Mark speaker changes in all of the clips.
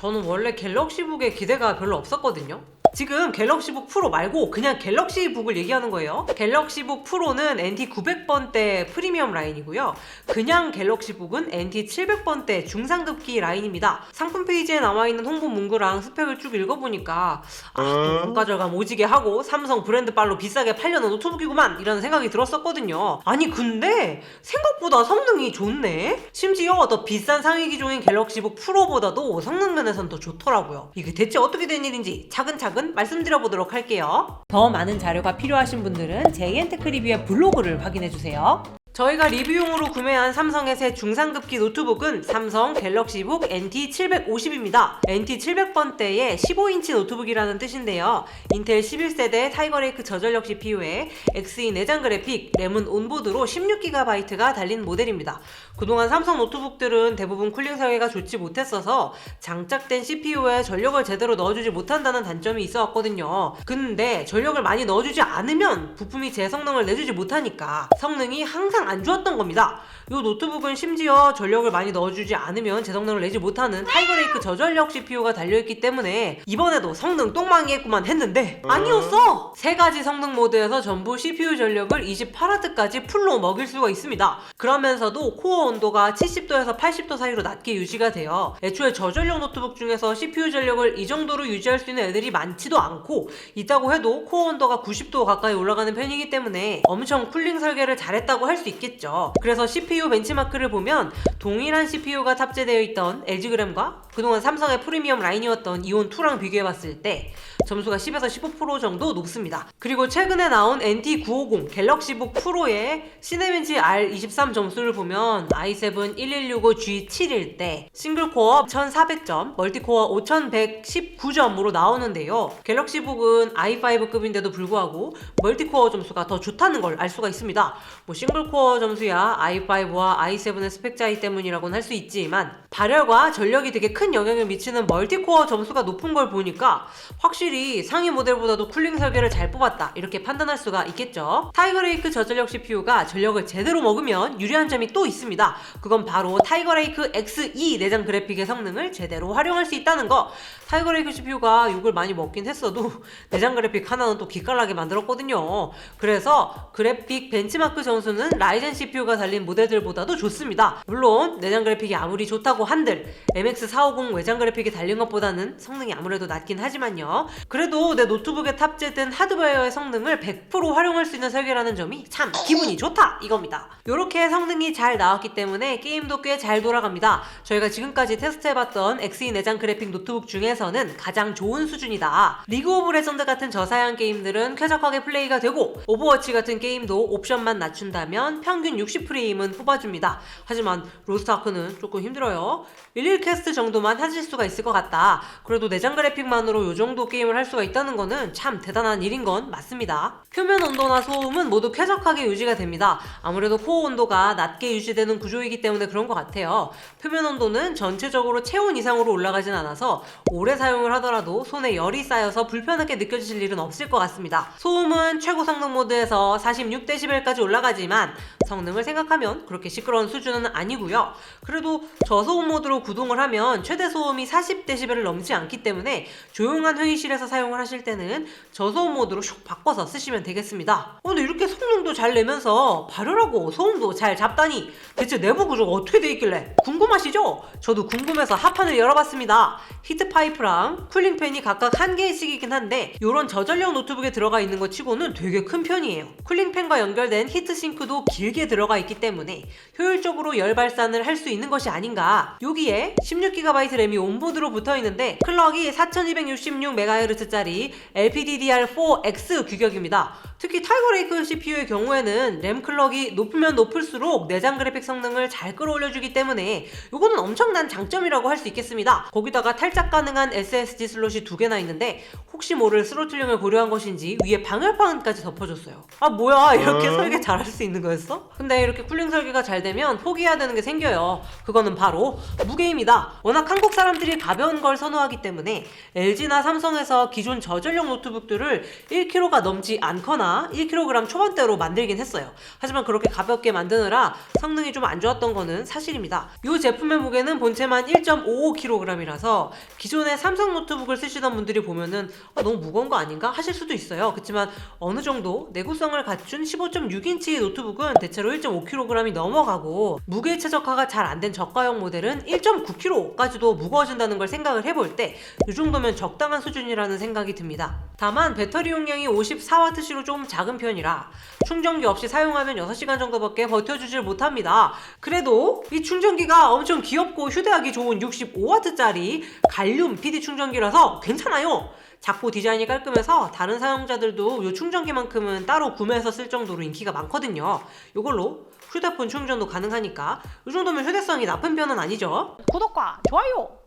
Speaker 1: 저는 원래 갤럭시북에 기대가 별로 없었거든요. 지금 갤럭시북 프로 말고 그냥 갤럭시북을 얘기하는 거예요. 갤럭시북 프로는 NT900번대 프리미엄 라인이고요. 그냥 갤럭시북은 NT700번대 중상급기 라인입니다. 상품 페이지에 나와있는 홍보 문구랑 스펙을 쭉 읽어보니까 또 원가 절감 오지게 하고 삼성 브랜드빨로 비싸게 팔려는 노트북이구만 이라는 생각이 들었었거든요. 아니 근데 생각보다 성능이 좋네? 심지어 더 비싼 상위 기종인 갤럭시북 프로보다도 성능 면에선 더 좋더라고요. 이게 대체 어떻게 된 일인지 차근차근 말씀드려보도록 할게요. 더 많은 자료가 필요하신 분들은 JN테크 리뷰의 블로그를 확인해주세요. 저희가 리뷰용으로 구매한 삼성의 새 중상급기 노트북은 삼성 갤럭시북 NT750입니다. NT700번대의 15인치 노트북이라는 뜻인데요. 인텔 11세대 타이거레이크 저전력 CPU에 Xe 내장 그래픽, 램은 온보드로 16GB가 달린 모델입니다. 그동안 삼성 노트북들은 대부분 쿨링 설계가 좋지 못했어서 장착된 CPU에 전력을 제대로 넣어주지 못한다는 단점이 있어왔거든요. 근데 전력을 많이 넣어주지 않으면 부품이 제 성능을 내주지 못하니까 성능이 항상 안 좋았던 겁니다. 이 노트북은 심지어 전력을 많이 넣어주지 않으면 제 성능을 내지 못하는 타이거레이크 저전력 CPU가 달려있기 때문에 이번에도 성능 똥망이겠구만 했는데 아니었어! 세 가지 성능 모드에서 전부 CPU 전력을 28W까지 풀로 먹일 수가 있습니다. 그러면서도 코어 온도가 70도에서 80도 사이로 낮게 유지가 돼요. 애초에 저전력 노트북 중에서 CPU 전력을 이 정도로 유지할 수 있는 애들이 많지도 않고 있다고 해도 코어 온도가 90도 가까이 올라가는 편이기 때문에 엄청 쿨링 설계를 잘했다고 할 수 있겠죠. 그래서 CPU 벤치마크를 보면 동일한 CPU가 탑재되어 있던 LG그램과 그동안 삼성의 프리미엄 라인이었던 이온2랑 비교해봤을 때 점수가 10에서 15% 정도 높습니다. 그리고 최근에 나온 NT950 갤럭시북 프로의 시네벤치 R23 점수를 보면 i7 1165G7일 때 싱글코어 1400점, 멀티코어 5119점으로 나오는데요. 갤럭시북은 i5급인데도 불구하고 멀티코어 점수가 더 좋다는 걸 알 수가 있습니다. 싱글코어 점수야 i5와 i7의 스펙 차이 때문이라고는 할 수 있지만 발열과 전력이 되게 큰 영향을 미치는 멀티코어 점수가 높은 걸 보니까 확실히 상위 모델보다도 쿨링 설계를 잘 뽑았다 이렇게 판단할 수가 있겠죠. 타이거레이크 저전력 CPU가 전력을 제대로 먹으면 유리한 점이 또 있습니다. 그건 바로 타이거레이크 Xe 내장 그래픽의 성능을 제대로 활용할 수 있다는 거. 타이거레이크 CPU가 욕을 많이 먹긴 했어도 내장 그래픽 하나는 또 기깔나게 만들었거든요. 그래서 그래픽 벤치마크 점수는 라이젠 CPU가 달린 모델들보다도 좋습니다. 물론 내장 그래픽이 아무리 좋다고 한들 MX450 외장 그래픽이 달린 것보다는 성능이 아무래도 낮긴 하지만요. 그래도 내 노트북에 탑재된 하드웨어의 성능을 100% 활용할 수 있는 설계라는 점이 참 기분이 좋다 이겁니다. 이렇게 성능이 잘 나왔기 때문에 게임도 꽤 잘 돌아갑니다. 저희가 지금까지 테스트해봤던 Xe 내장 그래픽 노트북 중에서는 가장 좋은 수준이다. 리그 오브 레전드 같은 저사양 게임들은 쾌적하게 플레이가 되고 오버워치 같은 게임도 옵션만 낮춘다면 평균 60프레임은 뽑아줍니다. 하지만 로스트아크는 조금 힘들어요. 11캐스트 정도만 하실 수가 있을 것 같다. 그래도 내장 그래픽만으로 이 정도 게임을 할 수가 있다는 거는 참 대단한 일인 건 맞습니다. 표면 온도나 소음은 모두 쾌적하게 유지가 됩니다. 아무래도 코어 온도가 낮게 유지되는 구조이기 때문에 그런 것 같아요. 표면 온도는 전체적으로 체온 이상으로 올라가진 않아서 오래 사용을 하더라도 손에 열이 쌓여서 불편하게 느껴지실 일은 없을 것 같습니다. 소음은 최고 성능 모드에서 46dB까지 올라가지만 성능을 생각하면 그렇게 시끄러운 수준은 아니고요. 그래도 저소음 모드로 구동을 하면 최대 소음이 40dB를 넘지 않기 때문에 조용한 회의실에서 사용을 하실 때는 저소음 모드로 슉 바꿔서 쓰시면 되겠습니다. 근데 이렇게 성능도 잘 내면서 발열하고 소음도 잘 잡다니 대체 내부 구조가 어떻게 돼 있길래 궁금하시죠? 저도 궁금해서 하판을 열어봤습니다. 히트파이프랑 쿨링팬이 각각 한 개씩이긴 한데 이런 저전력 노트북에 들어가 있는 것 치고는 되게 큰 편이에요. 쿨링팬과 연결된 히트싱크도 길게 들어가 있기 때문에 효율적으로 열 발산을 할 수 있는 것이 아닌가. 여기에 16GB 램이 온보드로 붙어있는데 클럭이 4266MHz짜리 LPDDR4X 규격입니다. 특히 타이거레이크 CPU의 경우에는 램 클럭이 높으면 높을수록 내장 그래픽 성능을 잘 끌어올려주기 때문에 이거는 엄청난 장점이라고 할 수 있겠습니다. 거기다가 탈착 가능한 SSD 슬롯이 2개나 있는데 혹시 모를 스로틀링을 고려한 것인지 위에 방열판까지 덮어줬어요. 아 뭐야, 이렇게 설계 잘할 수 있는 거였어? 근데 이렇게 쿨링 설계가 잘 되면 포기해야 되는 게 생겨요. 그거는 바로 무게입니다. 워낙 한국 사람들이 가벼운 걸 선호하기 때문에 LG나 삼성에서 기존 저전력 노트북들을 1kg가 넘지 않거나 특히나 1kg 초반대로 만들긴 했어요. 하지만 그렇게 가볍게 만드느라 성능이 좀 안 좋았던 거는 사실입니다. 이 제품의 무게는 본체만 1.55kg이라서 기존에 삼성 노트북을 쓰시던 분들이 보면은 너무 무거운 거 아닌가 하실 수도 있어요. 그렇지만 어느 정도 내구성을 갖춘 15.6인치 노트북은 대체로 1.5kg이 넘어가고 무게 최적화가 잘 안 된 저가형 모델은 1.9kg까지도 무거워진다는 걸 생각을 해볼 때 이 정도면 적당한 수준이라는 생각이 듭니다. 다만 배터리 용량이 54W로 조금 작은 편이라 충전기 없이 사용하면 6시간 정도밖에 버텨주질 못합니다. 그래도 이 충전기가 엄청 귀엽고 휴대하기 좋은 65W짜리 갈륨 PD 충전기라서 괜찮아요. 작고 디자인이 깔끔해서 다른 사용자들도 이 충전기만큼은 따로 구매해서 쓸 정도로 인기가 많거든요. 이걸로 휴대폰 충전도 가능하니까 이 정도면 휴대성이 나쁜 편은 아니죠.
Speaker 2: 구독과 좋아요!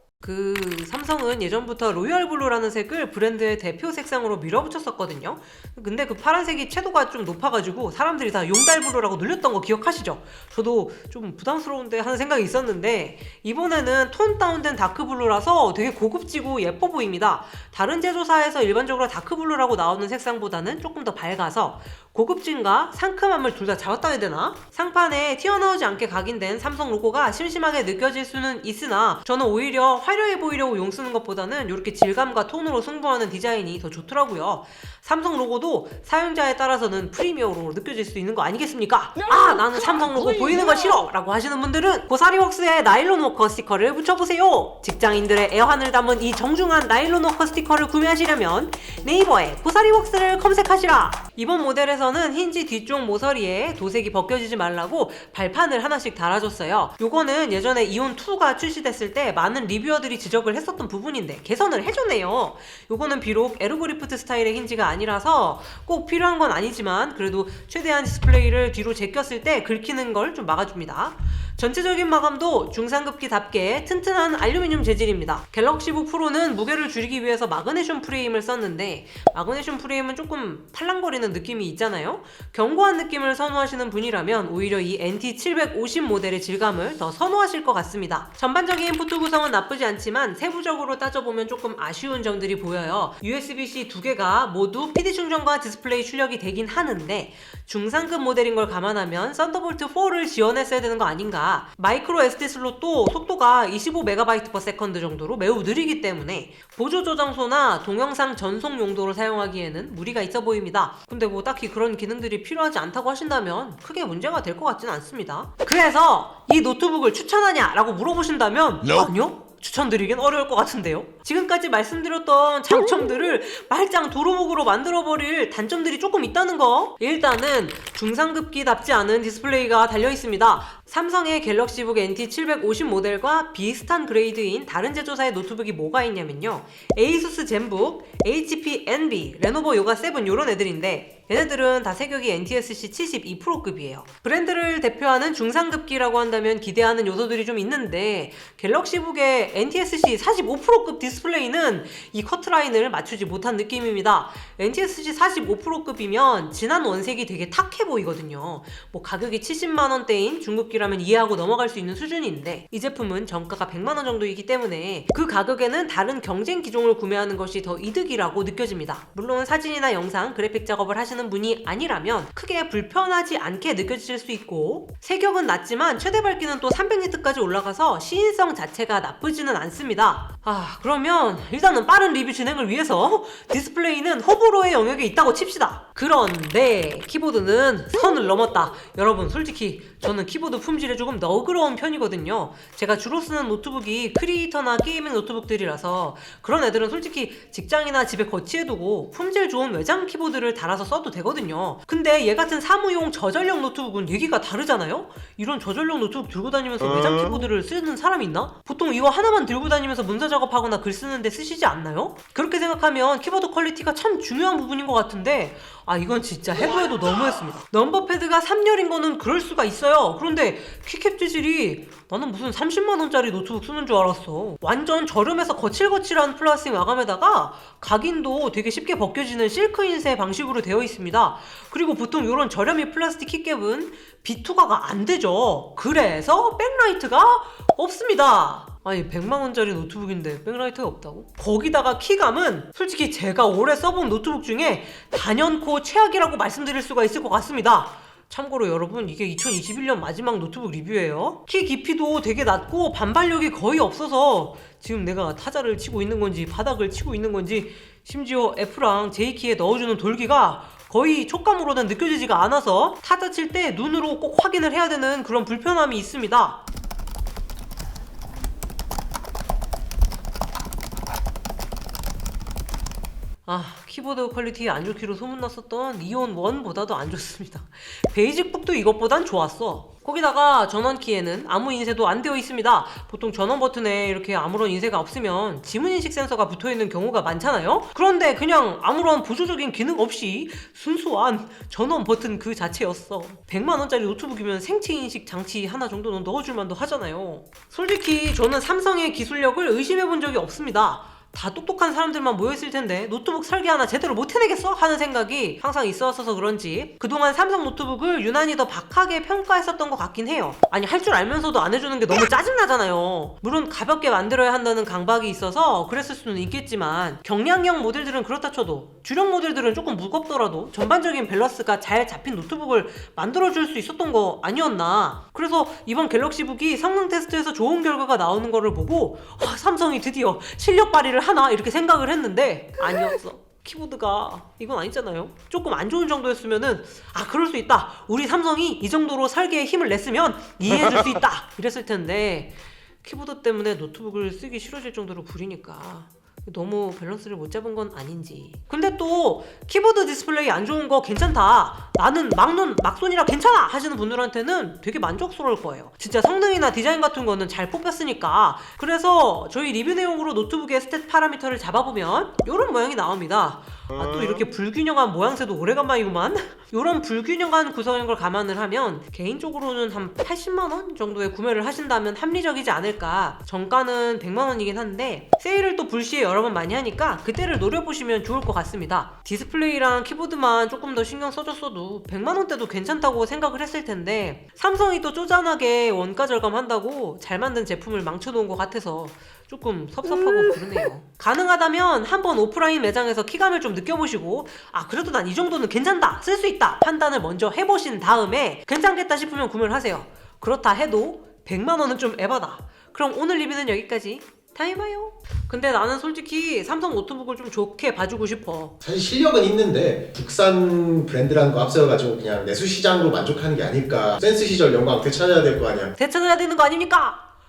Speaker 1: 삼성은 예전부터 로얄 블루라는 색을 브랜드의 대표 색상으로 밀어붙였었거든요. 근데 그 파란색이 채도가 좀 높아가지고 사람들이 다 용달 블루라고 놀렸던 거 기억하시죠? 저도 좀 부담스러운데 하는 생각이 있었는데 이번에는 톤 다운된 다크 블루라서 되게 고급지고 예뻐 보입니다. 다른 제조사에서 일반적으로 다크 블루라고 나오는 색상보다는 조금 더 밝아서 고급짐과 상큼함을 둘 다 잡았다 해야 되나? 상판에 튀어나오지 않게 각인된 삼성 로고가 심심하게 느껴질 수는 있으나 저는 오히려 화려해 보이려고 용 쓰는 것보다는 이렇게 질감과 톤으로 승부하는 디자인이 더 좋더라고요. 삼성 로고도 사용자에 따라서는 프리미엄으로 느껴질 수 있는 거 아니겠습니까? 나는 삼성 로고 보이는 거 싫어! 라고 하시는 분들은 고사리웍스의 나일론 워커 스티커를 붙여보세요. 직장인들의 애환을 담은 이 정중한 나일론 워커 스티커를 구매하시려면 네이버에 고사리웍스를 검색하시라. 이번 모델에서는 힌지 뒤쪽 모서리에 도색이 벗겨지지 말라고 발판을 하나씩 달아줬어요. 요거는 예전에 이온2가 출시됐을 때 많은 리뷰어들이 지적을 했었던 부분인데 개선을 해줬네요. 요거는 비록 에르고리프트 스타일의 힌지가 아니라서 꼭 필요한 건 아니지만 그래도 최대한 디스플레이를 뒤로 제꼈을 때 긁히는 걸 좀 막아줍니다. 전체적인 마감도 중상급기답게 튼튼한 알루미늄 재질입니다. 갤럭시북 프로는 무게를 줄이기 위해서 마그네슘 프레임을 썼는데 마그네슘 프레임은 조금 팔랑거리는 느낌이 있잖아요. 견고한 느낌을 선호하시는 분이라면 오히려 이 NT750 모델의 질감을 더 선호하실 것 같습니다. 전반적인 포트 구성은 나쁘지 않지만 세부적으로 따져보면 조금 아쉬운 점들이 보여요. USB-C 두 개가 모두 PD 충전과 디스플레이 출력이 되긴 하는데 중상급 모델인 걸 감안하면 썬더볼트 4를 지원했어야 되는 거 아닌가. 마이크로 SD 슬롯도 속도가 25MB/s 정도로 매우 느리기 때문에 보조 저장소나 동영상 전송 용도로 사용하기에는 무리가 있어 보입니다. 근데 뭐 딱히 그런 기능들이 필요하지 않다고 하신다면 크게 문제가 될 것 같지는 않습니다. 그래서 이 노트북을 추천하냐? 라고 물어보신다면 아니요? 추천드리긴 어려울 것 같은데요. 지금까지 말씀드렸던 장점들을 말짱 도루묵으로 만들어버릴 단점들이 조금 있다는 거. 일단은 중상급기답지 않은 디스플레이가 달려있습니다. 삼성의 갤럭시북 NT750 모델과 비슷한 그레이드인 다른 제조사의 노트북이 뭐가 있냐면요, 에이수스 젠북, HP Envy, 레노버 요가 7 요런 애들인데 얘네들은 다 세격이 NTSC 72%급이에요. 브랜드를 대표하는 중상급기라고 한다면 기대하는 요소들이 좀 있는데 갤럭시북의 NTSC 45%급 디스플레이는 이 커트라인을 맞추지 못한 느낌입니다. NTSC 45%급이면 진한 원색이 되게 탁해 보이거든요. 뭐 가격이 70만원대인 중급기라면 이해하고 넘어갈 수 있는 수준인데 이 제품은 정가가 100만원 정도이기 때문에 그 가격에는 다른 경쟁 기종을 구매하는 것이 더 이득이라고 느껴집니다. 물론 사진이나 영상, 그래픽 작업을 하시는 분이 아니라면 크게 불편하지 않게 느껴질 수 있고 세격은 낮지만 최대 밝기는 또 300니트까지 올라가서 시인성 자체가 나쁘지는 않습니다. 그러면 일단은 빠른 리뷰 진행을 위해서 디스플레이는 호불호의 영역에 있다고 칩시다. 그런데 키보드는 선을 넘었다. 여러분 솔직히 저는 키보드 품질에 조금 너그러운 편이거든요. 제가 주로 쓰는 노트북이 크리에이터나 게이밍 노트북들이라서 그런 애들은 솔직히 직장이나 집에 거치해두고 품질 좋은 외장 키보드를 달아서 써도 되거든요. 근데 얘 같은 사무용 저전력 노트북은 얘기가 다르잖아요? 이런 저전력 노트북 들고 다니면서 외장 키보드를 쓰는 사람이 있나? 보통 이거 하나만 들고 다니면서 문서 작업하거나 글 쓰는데 쓰시지 않나요? 그렇게 생각하면 키보드 퀄리티가 참 중요한 부분인 것 같은데 이건 진짜 해도 해도 너무했습니다. 넘버패드가 3열인 거는 그럴 수가 있어요. 그런데 키캡 재질이 나는 무슨 30만원짜리 노트북 쓰는 줄 알았어. 완전 저렴해서 거칠거칠한 플라스틱 마감에다가 각인도 되게 쉽게 벗겨지는 실크 인쇄 방식으로 되어 있습니다. 그리고 보통 이런 저렴이 플라스틱 키캡은 비투가가 안 되죠. 그래서 백라이트가 없습니다. 아니 100만원짜리 노트북인데 백라이트가 없다고? 거기다가 키감은 솔직히 제가 올해 써본 노트북 중에 단연코 최악이라고 말씀드릴 수가 있을 것 같습니다. 참고로 여러분 이게 2021년 마지막 노트북 리뷰예요. 키 깊이도 되게 낮고 반발력이 거의 없어서 지금 내가 타자를 치고 있는 건지 바닥을 치고 있는 건지 심지어 F랑 J키에 넣어주는 돌기가 거의 촉감으로는 느껴지지가 않아서 타자 칠 때 눈으로 꼭 확인을 해야 되는 그런 불편함이 있습니다. 키보드 퀄리티 안 좋기로 소문났었던 이온 1보다도 안 좋습니다. 베이직북도 이것보단 좋았어. 거기다가 전원키에는 아무 인쇄도 안 되어 있습니다. 보통 전원 버튼에 이렇게 아무런 인쇄가 없으면 지문인식 센서가 붙어있는 경우가 많잖아요. 그런데 그냥 아무런 보조적인 기능 없이 순수한 전원 버튼 그 자체였어. 100만원짜리 노트북이면 생체인식 장치 하나 정도는 넣어줄 만도 하잖아요. 솔직히 저는 삼성의 기술력을 의심해본 적이 없습니다. 다 똑똑한 사람들만 모여있을 텐데 노트북 설계 하나 제대로 못 해내겠어? 하는 생각이 항상 있었어서 그런지 그동안 삼성 노트북을 유난히 더 박하게 평가했었던 것 같긴 해요. 아니 할 줄 알면서도 안 해주는 게 너무 짜증나잖아요. 물론 가볍게 만들어야 한다는 강박이 있어서 그랬을 수는 있겠지만 경량형 모델들은 그렇다 쳐도 주력 모델들은 조금 무겁더라도 전반적인 밸런스가 잘 잡힌 노트북을 만들어줄 수 있었던 거 아니었나. 그래서 이번 갤럭시북이 성능 테스트에서 좋은 결과가 나오는 거를 보고 삼성이 드디어 실력 발휘를 하나 이렇게 생각을 했는데 아니었어. 키보드가 이건 아니잖아요. 조금 안 좋은 정도였으면은 그럴 수 있다, 우리 삼성이 이 정도로 설계에 힘을 냈으면 이해해줄 수 있다 이랬을 텐데 키보드 때문에 노트북을 쓰기 싫어질 정도로 구리니까 너무 밸런스를 못 잡은 건 아닌지. 근데 또 키보드 디스플레이 안 좋은 거 괜찮다, 나는 막눈 막손이라 괜찮아 하시는 분들한테는 되게 만족스러울 거예요. 진짜 성능이나 디자인 같은 거는 잘 뽑혔으니까. 그래서 저희 리뷰 내용으로 노트북의 스탯 파라미터를 잡아보면 이런 모양이 나옵니다. 또 이렇게 불균형한 모양새도 오래간만이구만. 이런 불균형한 구성인 걸 감안을 하면 개인적으로는 한 80만원 정도에 구매를 하신다면 합리적이지 않을까. 정가는 100만원이긴 한데 세일을 또 불시에 여러 번 많이 하니까 그때를 노려보시면 좋을 것 같습니다. 디스플레이랑 키보드만 조금 더 신경 써줬어도 100만원대도 괜찮다고 생각을 했을 텐데 삼성이 또 쪼잔하게 원가 절감한다고 잘 만든 제품을 망쳐놓은 것 같아서 조금 섭섭하고 그러네요. 가능하다면 한번 오프라인 매장에서 키감을 좀 느껴보시고 그래도 난 이 정도는 괜찮다, 쓸 수 있다 판단을 먼저 해보신 다음에 괜찮겠다 싶으면 구매를 하세요. 그렇다 해도 100만원은 좀 에바다. 그럼 오늘 리뷰는 여기까지. 다음에 봐요. 근데 나는 솔직히 삼성 노트북을 좀 좋게 봐주고 싶어.
Speaker 2: 사실 실력은 있는데 국산 브랜드라는 거 앞세워가지고 그냥 내수 시장으로 만족하는 게 아닐까. 센스 시절 영광 되찾아야 될 거 아니야.
Speaker 1: 되찾아야 되는 거 아닙니까?